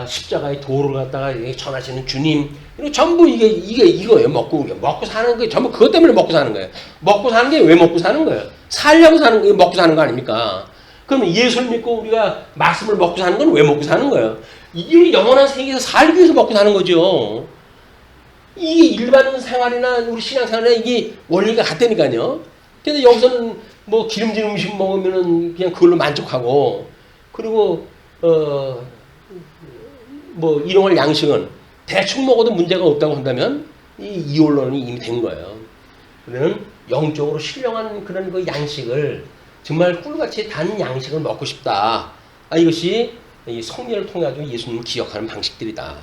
S1: 십자가의 도를 갖다가 전하시는 주님, 이거 전부 이게 이거예요. 먹고 사는 거 전부 그것 때문에 먹고 사는 거예요. 먹고 사는 게 왜 먹고 사는 거예요? 살려고 사는 거 먹고 사는 거 아닙니까? 그러면 예수를 믿고 우리가 말씀을 먹고 사는 건 왜 먹고 사는 거예요? 이게 영원한 세계에서 살기 위해서 먹고 사는 거죠. 이게 일반 생활이나 우리 신앙생활이나 이게 원리가 같다니까요. 그래서 여기서는 기름진 음식 먹으면은 그냥 그걸로 만족하고, 그리고 일용할 양식은 대충 먹어도 문제가 없다고 한다면 이혼론이 이미 된 거예요. 그러면 영적으로 신령한 그런 그 양식을 정말 꿀같이 단 양식을 먹고 싶다. 이것이 이 성례를 통해 가지고 예수님을 기억하는 방식들이다.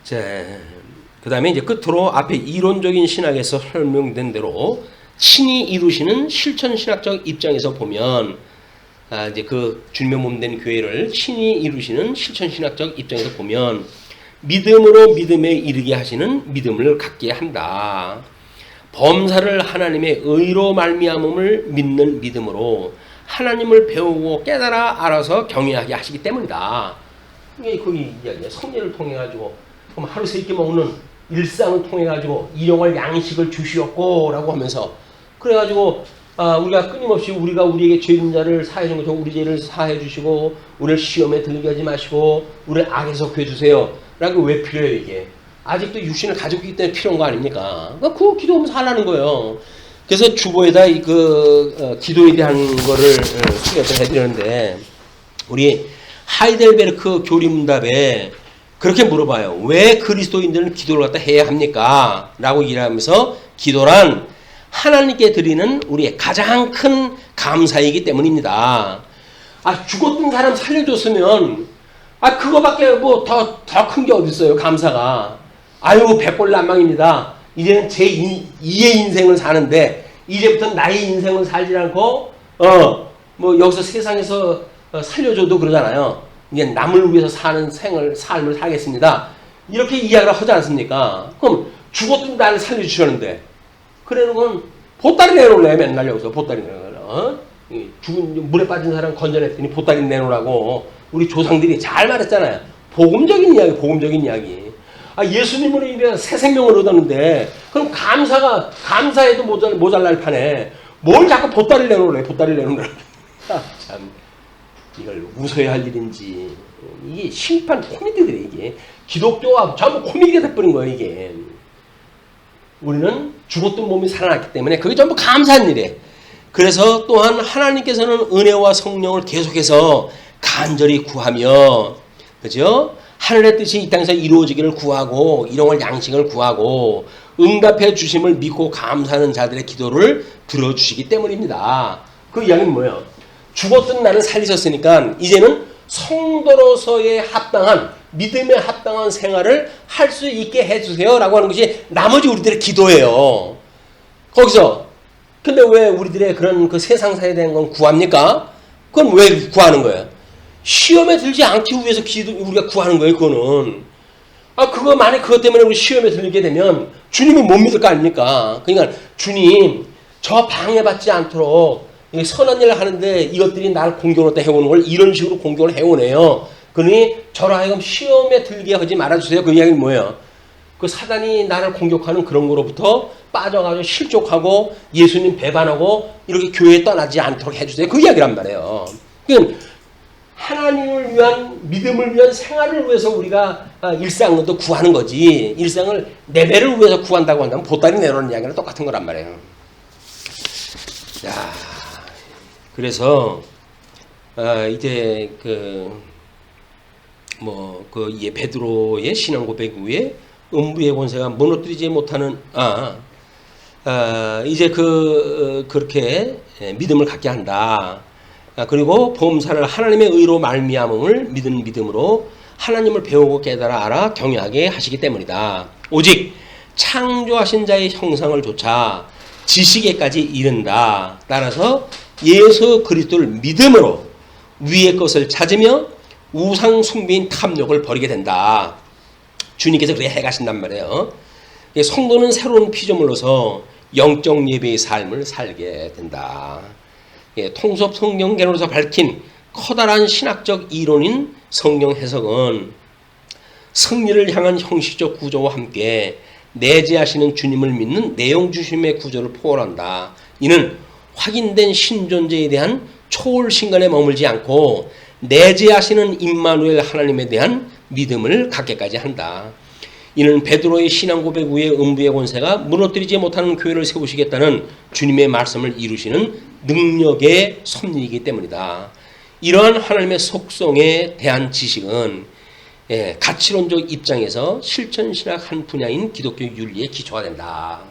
S1: 자, 그 다음에 이제 끝으로 앞에 이론적인 신학에서 설명된 대로 친히 이루시는 실천 신학적 입장에서 보면, 이제 그 주님의 몸된 교회를 친히 이루시는 실천 신학적 입장에서 보면 믿음으로 믿음에 이르게 하시는 믿음을 갖게 한다. 범사를 하나님의 의로 말미암음을 믿는 믿음으로 하나님을 배우고 깨달아 알아서 경외하게 하시기 때문이다. 이게 거기 이야기야. 성례를 통해 가지고 그럼 하루 세 끼 먹는 일상을 통해 가지고 일용할 양식을 주시었고라고 하면서 그래가지고 우리가 끊임없이 우리가 우리에게 죄 있는 자를 사해 준 것처럼 우리 죄를 사해 주시고 우리를 시험에 들게 하지 마시고 우리를 악에서 구해주세요. 라고 왜 필요해요 이게? 아직도 육신을 가지고 있기 때문에 필요한 거 아닙니까? 그거 기도하면서 하라는 거예요. 그래서 주보에다 기도에 대한 거를 소개를 해드렸는데, 우리 하이델베르크 교리문답에 그렇게 물어봐요. 왜 그리스도인들은 기도를 갖다 해야 합니까? 라고 얘기하면서 기도란 하나님께 드리는 우리의 가장 큰 감사이기 때문입니다. 죽었던 사람 살려줬으면 그거밖에 더 큰 게 어디 있어요? 감사가. 백골난망입니다. 이제는 제 2의 인생을 사는데 이제부터 나의 인생을 살지 않고 여기서 세상에서 살려줘도 그러잖아요. 이제 남을 위해서 사는 삶을 살겠습니다. 이렇게 이야기를 하지 않습니까? 그럼 죽었던 나를 살려주셨는데 그러는 건 보따리 내놓으래. 맨날 여기서 보따리 내놓으라. 죽은 물에 빠진 사람 건져냈더니 보따리 내놓으라고 우리 조상들이 잘 말했잖아요. 복음적인 이야기. 예수님으로 인해 새 생명을 얻었는데 그럼 감사해도 모자랄 판에 뭘 자꾸 보따리를 내놓으래. 참 이걸 웃어야 할 일인지. 이게 심판 코미디들이 이게 기독교와 전부 코미디가 돼버린 거예요 이게. 우리는 죽었던 몸이 살아났기 때문에 그게 전부 감사한 일이에요. 그래서 또한 하나님께서는 은혜와 성령을 계속해서 간절히 구하며, 그죠? 하늘의 뜻이 이 땅에서 이루어지기를 구하고 일용할 양식을 구하고 응답해 주심을 믿고 감사하는 자들의 기도를 들어주시기 때문입니다. 그 이야기는 뭐예요? 죽었던 나를 살리셨으니까 이제는 성도로서의 합당한 믿음에 합당한 생활을 할 수 있게 해주세요 라고 하는 것이 나머지 우리들의 기도예요. 거기서 근데 왜 우리들의 그런 그 세상사에 대한 건 구합니까? 그건 왜 구하는 거예요? 시험에 들지 않기 위해서 우리가 구하는 거예요. 그거는 그거 만약 그것 때문에 우리 시험에 들게 되면 주님이 못 믿을 거 아닙니까? 그러니까 주님 저 방해받지 않도록 선한 일을 하는데 이것들이 나를 공경을 해오는 걸 이런 식으로 공경을 해오네요. 그러니 저로 하여금 시험에 들게 하지 말아주세요. 그 이야기는 뭐예요? 그 사단이 나를 공격하는 그런 거로부터 빠져가지고 실족하고 예수님 배반하고 이렇게 교회에 떠나지 않도록 해주세요. 그 이야기란 말이에요. 그러니까 하나님을 위한 믿음을 위한 생활을 위해서 우리가 일상도 구하는 거지, 일상을 내배를 위해서 구한다고 한다면 보따리 내놓는 이야기랑 똑같은 거란 말이에요. 야, 그래서 이제 베드로의 신앙 고백 후에 음부의 권세가 무너뜨리지 못하는 이제 그렇게 믿음을 갖게 한다. 그리고 범사를 하나님의 의로 말미암음을 믿는 믿음으로 하나님을 배우고 깨달아 알아 경외하게 하시기 때문이다. 오직 창조하신 자의 형상을 조차 지식에까지 이른다. 따라서 예수 그리스도를 믿음으로 위의 것을 찾으며 우상 숭배인 탐욕을 버리게 된다. 주님께서 그렇게 해가신단 말이에요. 성도는 새로운 피조물로서 영적 예배의 삶을 살게 된다. 통섭 성경개론에서 밝힌 커다란 신학적 이론인 성경 해석은 승리를 향한 형식적 구조와 함께 내재하시는 주님을 믿는 내용 중심의 구조를 포괄한다. 이는 확인된 신존재에 대한 초월 신간에 머물지 않고 내재하시는 임마누엘 하나님에 대한 믿음을 갖게까지 한다. 이는 베드로의 신앙 고백 후에 음부의 권세가 무너뜨리지 못하는 교회를 세우시겠다는 주님의 말씀을 이루시는 능력의 섭리이기 때문이다. 이러한 하나님의 속성에 대한 지식은 가치론적 입장에서 실천신학 한 분야인 기독교 윤리에 기초가 된다.